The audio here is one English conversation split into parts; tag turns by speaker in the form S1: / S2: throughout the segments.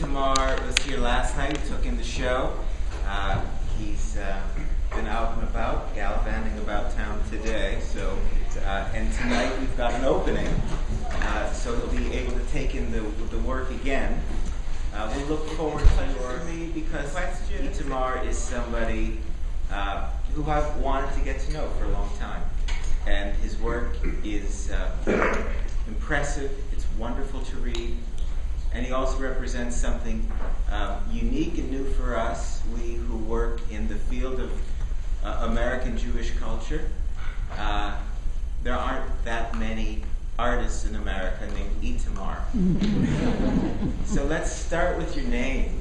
S1: Itamar was here last night. We took in the show. He's been out and about, gallivanting about town today. So, and tonight we've got an opening, so he'll be able to take in the work again. We'll look forward to your because Itamar is somebody who I've wanted to get to know for a long time, and his work is impressive. It's wonderful to read. And he also represents something unique and new for us, we who work in the field of American Jewish culture. There aren't that many artists in America named Itamar. So let's start with your name.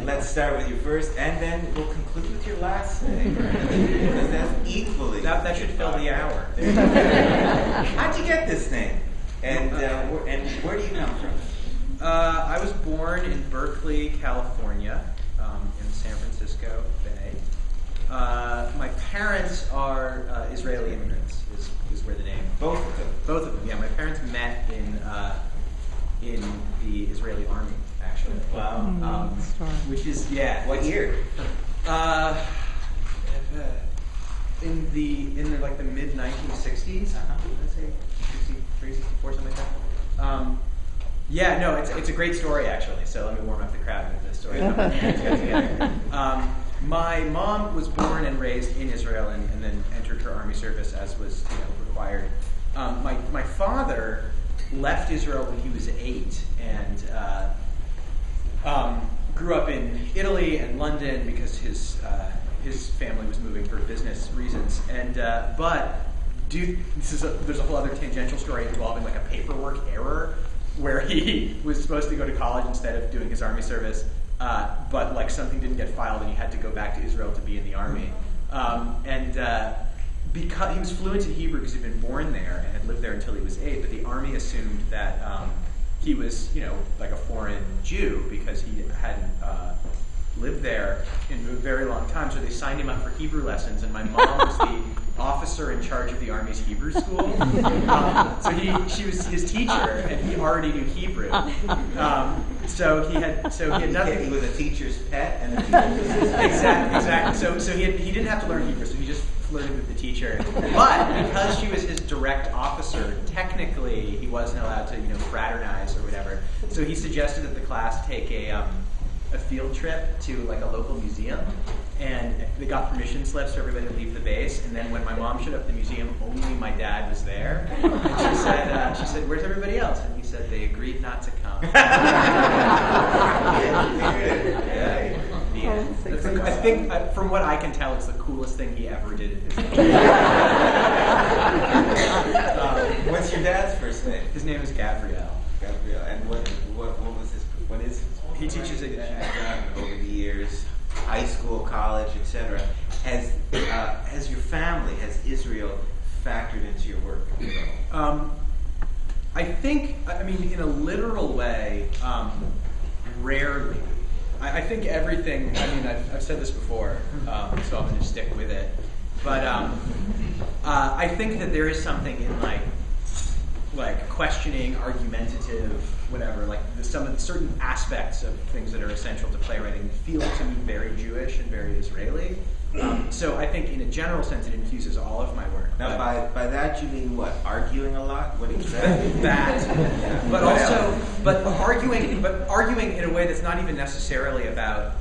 S1: Let's start with your first, and then we'll conclude with your last name. Because that's equally...
S2: That should fill the hour.
S1: How'd you get this name? And where do you come from?
S2: I was born in Berkeley, California, in San Francisco Bay. My parents are Israeli immigrants, is where the name.
S1: Both of them.
S2: Both of them. Yeah, my parents met in the Israeli army, actually.
S1: Wow.
S2: Which is
S1: What year?
S2: In the like the mid 1960s. I'd say 63, 64, something like that. It's a great story actually. So let me warm up the crowd with this story. My mom was born and raised in Israel and then entered her army service as was required. My father left Israel when he was 8 and grew up in Italy and London because his family was moving for business reasons. And there's a whole other tangential story involving like a paperwork error where he was supposed to go to college instead of doing his army service, but like something didn't get filed and he had to go back to Israel to be in the army. Because he was fluent in Hebrew because he'd been born there and had lived there until he was 8, but the army assumed that he was, like a foreign Jew because he hadn't lived there in a very long time. So they signed him up for Hebrew lessons, and my mom was the officer in charge of the Army's Hebrew school. She was his teacher, and he already knew Hebrew. So he had nothing.
S1: He was a teacher's pet, and
S2: exactly. So he didn't have to learn Hebrew. So he just flirted with the teacher. But because she was his direct officer, technically he wasn't allowed to fraternize or whatever. So he suggested that the class take a field trip to like a local museum, and they got permission slips for everybody to leave the base. And then when my mom showed up at the museum, only my dad was there. And she said, "Where's everybody else?" And he said, "They agreed not to come." I think, from what I can tell, it's the coolest thing he ever did in his life.
S1: What's your dad's first name?
S2: His name is Gabriel.
S1: Gabriel. And what is
S2: he teaches
S1: over the years, high school, college, etc. Has your family, has Israel factored into your work?
S2: I think, in a literal way, rarely. I think everything, I've said this before, so I'm going to stick with it. But I think that there is something in like questioning, argumentative, whatever, like some of the certain aspects of things that are essential to playwriting feel to me very Jewish and very Israeli. So I think in a general sense it infuses all of my work.
S1: Now by that you mean what? Arguing a lot? What exactly?
S2: That. But arguing in a way that's not even necessarily about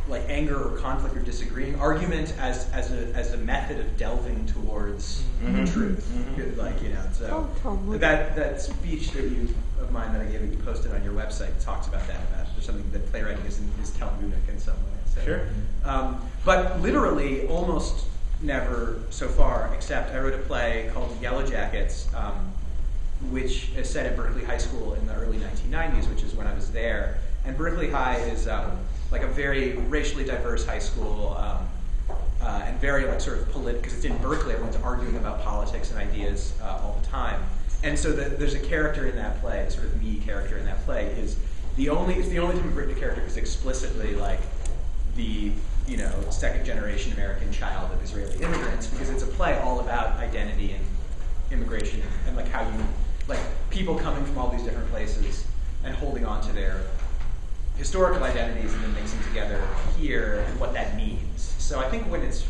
S2: like anger or conflict or disagreeing. Argument as a method of delving towards the truth. Totally. That speech of mine that I gave that you posted on your website talks about that. There's something that playwriting is Talmudic in some way. So.
S1: Sure.
S2: But literally, almost never so far, except I wrote a play called Yellow Jackets, which is set at Berkeley High School in the early 1990s, which is when I was there. And Berkeley High is like a very racially diverse high school, and very like sort of political, because it's in Berkeley, everyone's arguing about politics and ideas all the time. And so there's a character in that play, the sort of me character in that play, it's the only time I've written a character who's explicitly like the second generation American child of Israeli immigrants, because it's a play all about identity and immigration and like how you like people coming from all these different places and holding on to their historical identities and then mixing together here and what that means. So I think when it's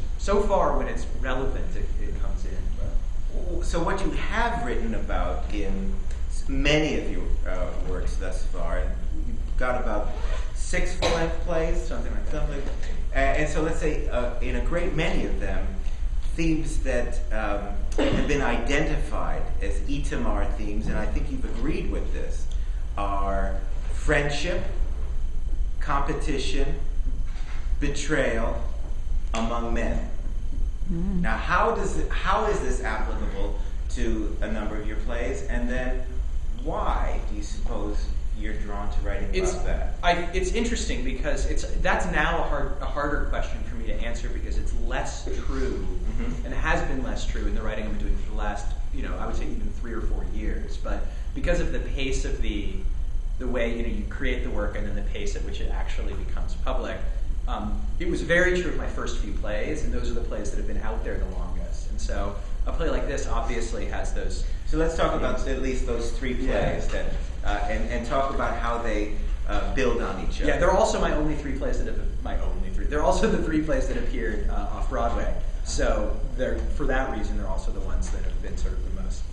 S2: relevant, it comes in. But.
S1: So what you have written about in many of your works thus far, and you've got about 6 full-length plays,
S2: something like that.
S1: And so let's say in a great many of them, themes that have been identified as Itamar themes, and I think you've agreed with this, are friendship, competition, betrayal among men. Now, how is this applicable to a number of your plays, and then why do you suppose you're drawn to writing about that?
S2: It's interesting because that's now a harder question for me to answer because it's less true, and has been less true in the writing I've been doing for the last, I would say even 3 or 4 years. But because of the pace of the way you create the work and then the pace at which it actually becomes public, it was very true of my first few plays, and those are the plays that have been out there the longest. And so a play like this obviously has those.
S1: So let's talk about at least those 3 plays that, and talk about how they build on each other.
S2: Yeah, they're also my only 3 plays that have They're also the 3 plays that appeared off Broadway. So for that reason, they're also the ones that have been sort of the most.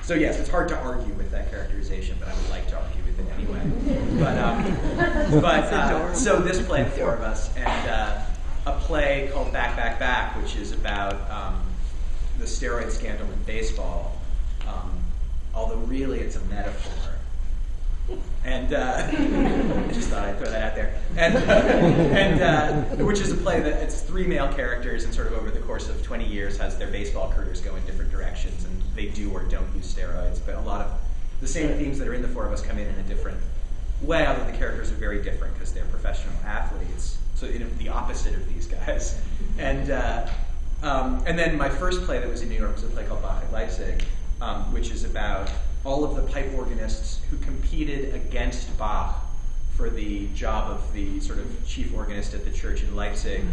S2: So yes, it's hard to argue with that characterization, but I would like to argue with it anyway. So this play, The Four of Us, and a play called Back, Back, Back, which is about the steroid scandal in baseball, although really it's a metaphor. And I just thought I'd throw that out there. And which is a play that it's 3 male characters, and sort of over the course of 20 years has their baseball careers go in different directions, and they do or don't use steroids. But a lot of the same themes that are in The Four of Us come in a different way, although the characters are very different because they're professional athletes. So the opposite of these guys. And then my first play that was in New York was a play called Bach at Leipzig, which is about all of the pipe organists who competed against Bach for the job of the sort of chief organist at the church in Leipzig,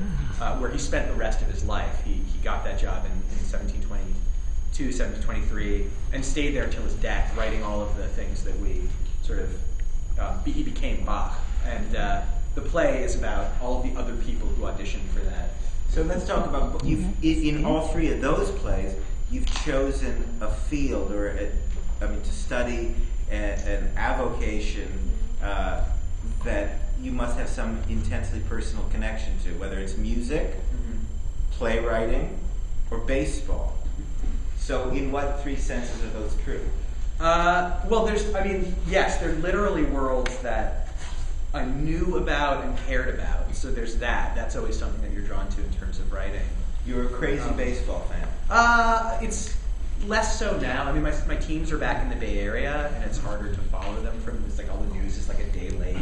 S2: where he spent the rest of his life. He got that job in 1722, 1723, and stayed there until his death, writing all of the things that we sort of, he became Bach. And the play is about all of the other people who auditioned for that.
S1: So let's talk about, in all 3 of those plays, you've chosen a field to study an avocation that you must have some intensely personal connection to, whether it's music, playwriting, or baseball. So in what 3 senses are those true? Yes, they're literally worlds that I knew about and cared about. So there's that. That's always something that you're drawn to in terms of writing. You're a crazy baseball fan.
S2: It's less so now. I mean, my teams are back in the Bay Area, and it's harder to follow them from. It's like all the news is like a day late.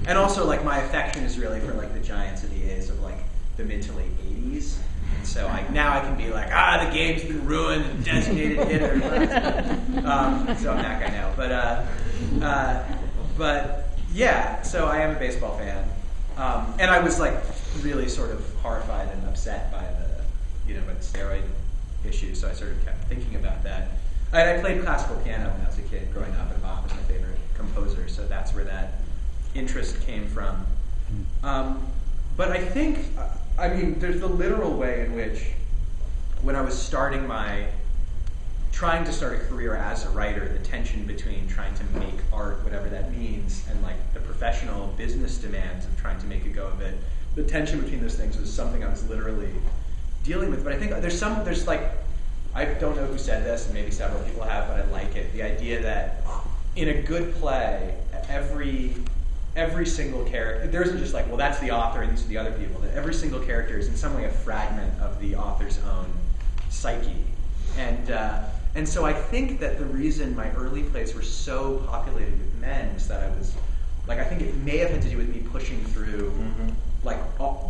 S2: And also, like my affection is really for like the Giants and the A's of like the mid to late '80s. And so now I can be like, the game's been ruined, and designated hitter. So I'm that guy now. But yeah, so I am a baseball fan, and I was like really sort of horrified and upset by the steroid issue. So I sort of kept thinking about that. I played classical piano when I was a kid growing up, and Bach was my favorite composer. So that's where that interest came from. But I think, there's the literal way in which, when I was trying to start a career as a writer, the tension between trying to make art, whatever that means, and like the professional business demands of trying to make a go of it, the tension between those things was something I was literally dealing with. But I think I don't know who said this, and maybe several people have, but I like it. The idea that in a good play, every single character, there isn't just like, well, that's the author and these are the other people. That every single character is in some way a fragment of the author's own psyche. And so I think that the reason my early plays were so populated with men is that I think it may have had to do with me pushing through,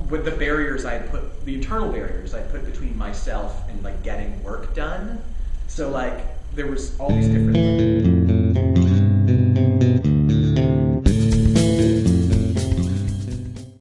S2: with the barriers the internal barriers I'd put between myself and like getting work done. So like there was all these different.